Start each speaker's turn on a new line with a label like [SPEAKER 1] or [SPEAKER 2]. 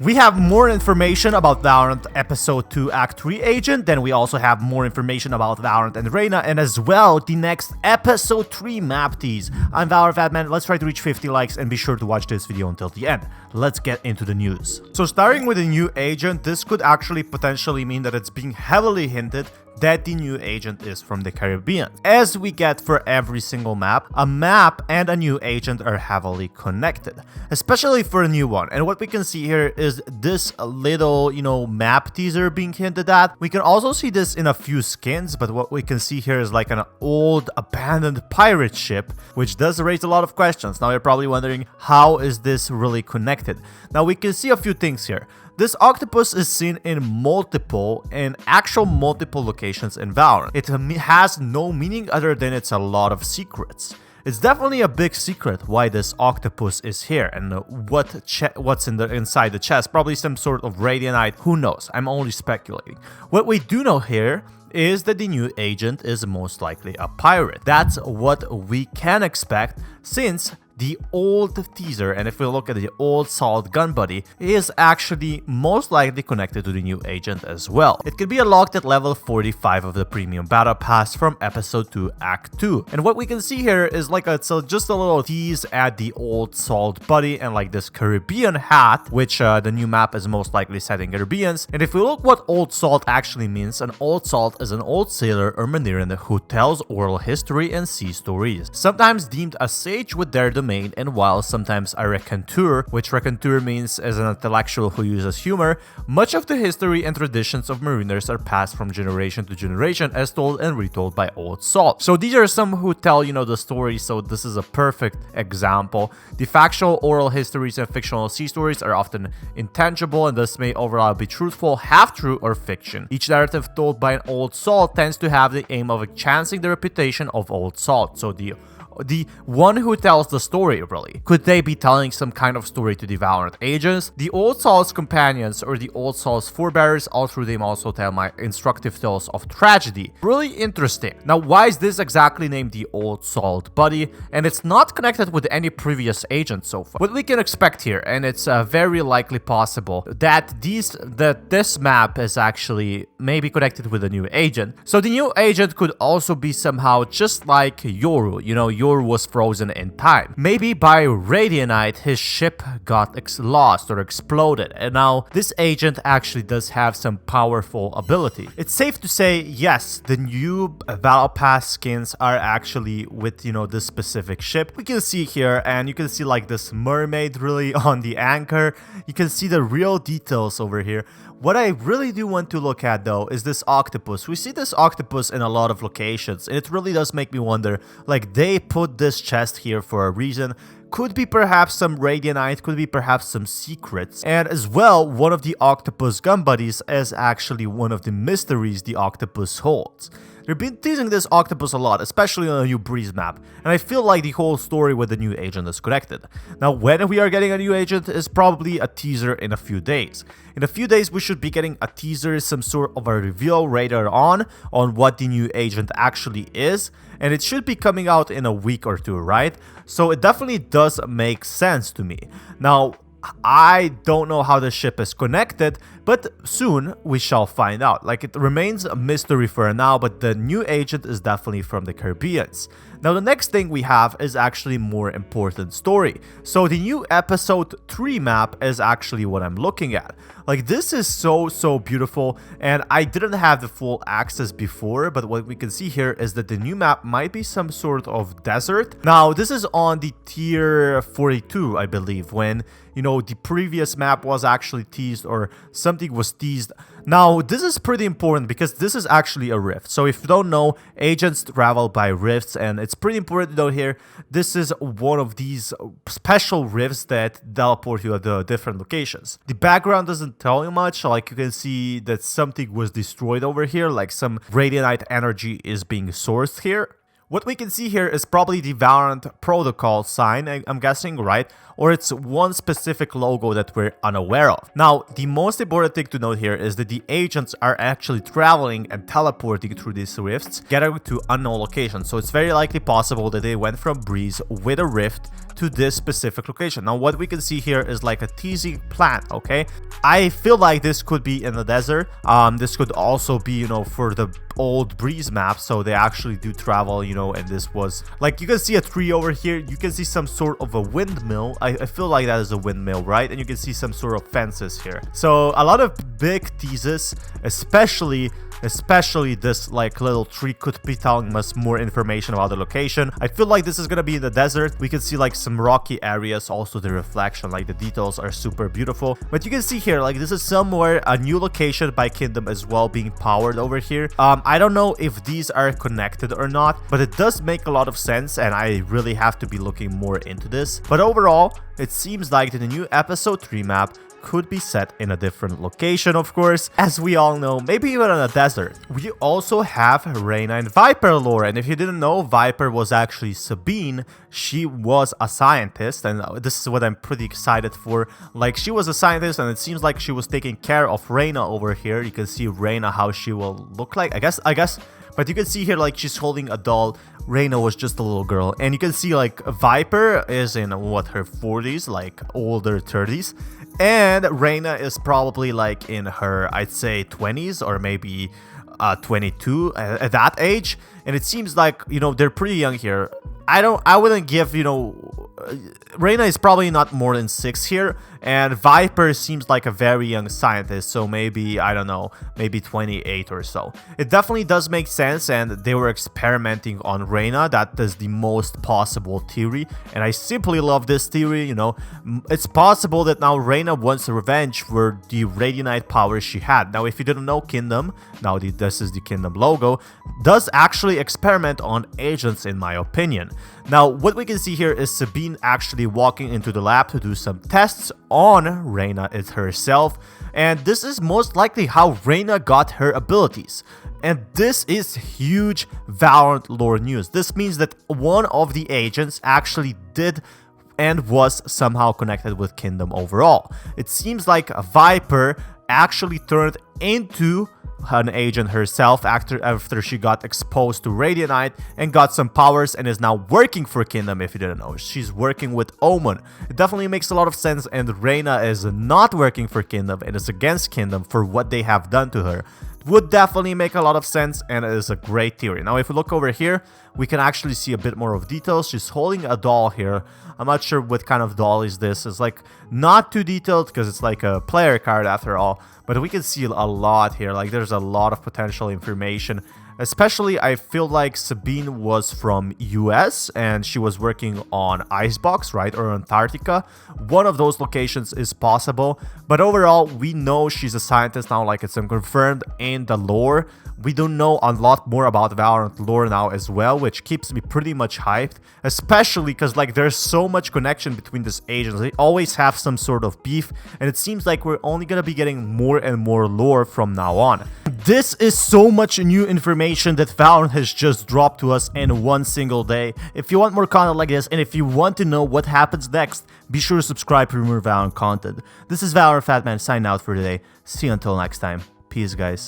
[SPEAKER 1] We have more information about Valorant Episode 2 Act 3 agent, then we also have more information about Valorant and Reyna, and as well, the next Episode 3 map tease. I'm Valorant Fatman, let's try to reach 50 likes and be sure to watch this video until the end. Let's get into the news. So starting with a new agent, this could actually potentially mean that it's being heavily hinted that the new agent is from the Caribbean. As we get for every single map, a map and a new agent are heavily connected, especially for a new one. And what we can see here is this little, map teaser being hinted at. We can also see this in a few skins, but what we can see here is like an old abandoned pirate ship, which does raise a lot of questions. Now you're probably wondering, how is this really connected? Now we can see a few things here. This octopus is seen in multiple locations in Valorant. It has no meaning other than it's a lot of secrets. It's definitely a big secret why this octopus is here and what's inside the chest. Probably some sort of radianite, who knows? I'm only speculating. What we do know here is that the new agent is most likely a pirate. That's what we can expect since the old teaser, and if we look at the old Salt gun buddy, is actually most likely connected to the new agent as well. It can be unlocked at level 45 of the premium battle pass from episode 2 act 2. And what we can see here is like just a little tease at the old Salt buddy and like this Caribbean hat, which the new map is most likely set in Caribbeans. And if we look what old Salt actually means, an old Salt is an old sailor or Maneran who tells oral history and sea stories, sometimes deemed a sage with their domain, and while sometimes a raconteur, which raconteur means as an intellectual who uses humor, much of the history and traditions of mariners are passed from generation to generation as told and retold by old Salt. So these are some who tell, the story, so this is a perfect example. The factual oral histories and fictional sea stories are often intangible and thus may overall be truthful, half-true, or fiction. Each narrative told by an old Salt tends to have the aim of enhancing the reputation of old Salt. So the one who tells the story, really. Could they be telling some kind of story to the Valorant agents? The old Salt's companions or the old Salt's forebears, all through them also tell my instructive tales of tragedy. Really interesting. Now, why is this exactly named the old Salt buddy? And it's not connected with any previous agent so far. What we can expect here, and it's very likely possible, that this map is actually maybe connected with a new agent. So the new agent could also be somehow just like Yoru, Yoru was frozen in time. Maybe by Radianite his ship got lost or exploded, and now this agent actually does have some powerful ability. It's safe to say, yes, the new Battle Pass skins are actually with, this specific ship. We can see here, and you can see like this mermaid really on the anchor. You can see the real details over here. What I really do want to look at though is this octopus. We see this octopus in a lot of locations, and it really does make me wonder, like they put this chest here for a reason. Could be perhaps some radianite, could be perhaps some secrets. And as well, one of the octopus gun buddies is actually one of the mysteries the octopus holds. They've been teasing this octopus a lot, especially on a new Breeze map, and I feel like the whole story with the new agent is connected. Now, when we are getting a new agent is probably a teaser in a few days. In a few days, we should be getting a teaser, some sort of a reveal later on what the new agent actually is, and it should be coming out in a week or two, right? So it definitely does make sense to me. Now, I don't know how the ship is connected, but soon we shall find out. Like, it remains a mystery for now, but the new agent is definitely from the Caribbeans. Now, the next thing we have is actually more important story. So the new episode 3 map is actually what I'm looking at. Like, this is so beautiful, and I didn't have the full access before, but what we can see here is that the new map might be some sort of desert. Now, this is on the tier 42, I believe, when, the previous map was actually teased or something was teased. Now, this is pretty important because this is actually a rift. So if you don't know, agents travel by rifts, and it's pretty important to know here, this is one of these special rifts that teleport you at the different locations. The background doesn't tell you much, like you can see that something was destroyed over here, like some radianite energy is being sourced here. What we can see here is probably the Valorant protocol sign, I'm guessing, right? Or it's one specific logo that we're unaware of. Now, the most important thing to note here is that the agents are actually traveling and teleporting through these rifts, getting to unknown locations. So it's very likely possible that they went from Breeze with a rift to this specific location. Now, what we can see here is like a teasing plant, okay? I feel like this could be in the desert. This could also be, you know, for the old Breeze map, so they actually do travel, you know, and this was like, you can see a tree over here, you can see some sort of a windmill. I feel like that is a windmill, right? And you can see some sort of fences here. So a lot of big teases, especially this like little tree, could be telling us more information about the location. I feel like this is gonna be in the desert. We can see like some rocky areas, also the reflection, like the details are super beautiful. But you can see here, like this is somewhere a new location by Kingdom as well, being powered over here. I don't know if these are connected or not, but it does make a lot of sense, and I really have to be looking more into this. But overall, it seems like the new episode 3 map could be set in a different location, of course, as we all know, maybe even in a desert. We also have Reyna and Viper lore, and if you didn't know, Viper was actually Sabine. She was a scientist, and this is what I'm pretty excited for. Like, she was a scientist, and it seems like she was taking care of Reyna over here. You can see Reyna, how she will look like, I guess. But you can see here, like, she's holding a doll. Reyna was just a little girl. And you can see, like, Viper is in, what, her 40s, like, older 30s. And Reyna is probably, like, in her, I'd say, 20s or maybe 22 at that age. And it seems like, you know, they're pretty young here. I wouldn't give, you know, Reyna is probably not more than 6 here, and Viper seems like a very young scientist, so maybe, I don't know, maybe 28 or so. It definitely does make sense, and they were experimenting on Reyna. That is the most possible theory, and I simply love this theory. You know, it's possible that now Reyna wants revenge for the Radiant powers she had. Now, if you didn't know, Kingdom, now this is the Kingdom logo, does actually experiment on agents, in my opinion. Now, what we can see here is Sabine actually walking into the lab to do some tests on Reyna herself, and this is most likely how Reyna got her abilities. And this is huge Valorant lore news. This means that one of the agents actually did and was somehow connected with Kingdom overall. It seems like a Viper actually turned into an agent herself after she got exposed to Radiant and got some powers and is now working for Kingdom. If you didn't know, she's working with Omen. It definitely makes a lot of sense, and Reyna is not working for Kingdom and is against Kingdom for what they have done to her. Would definitely make a lot of sense, and it is a great theory. Now, if we look over here, we can actually see a bit more of details. She's holding a doll here. I'm not sure what kind of doll is this. It's like not too detailed because it's like a player card after all, but we can see a lot here. Like, there's a lot of potential information. Especially, I feel like Sabine was from US and she was working on Icebox, right, or Antarctica. One of those locations is possible, but overall, we know she's a scientist now, like it's confirmed in the lore. We do know a lot more about Valorant lore now as well, which keeps me pretty much hyped, especially because, like, there's so much connection between these agents. They always have some sort of beef, and it seems like we're only gonna be getting more and more lore from now on. This is so much new information that Valorant has just dropped to us in one single day. If you want more content like this, and if you want to know what happens next, be sure to subscribe for more Valorant content. This is Valorant Fatman signing out for today. See you until next time. Peace, guys.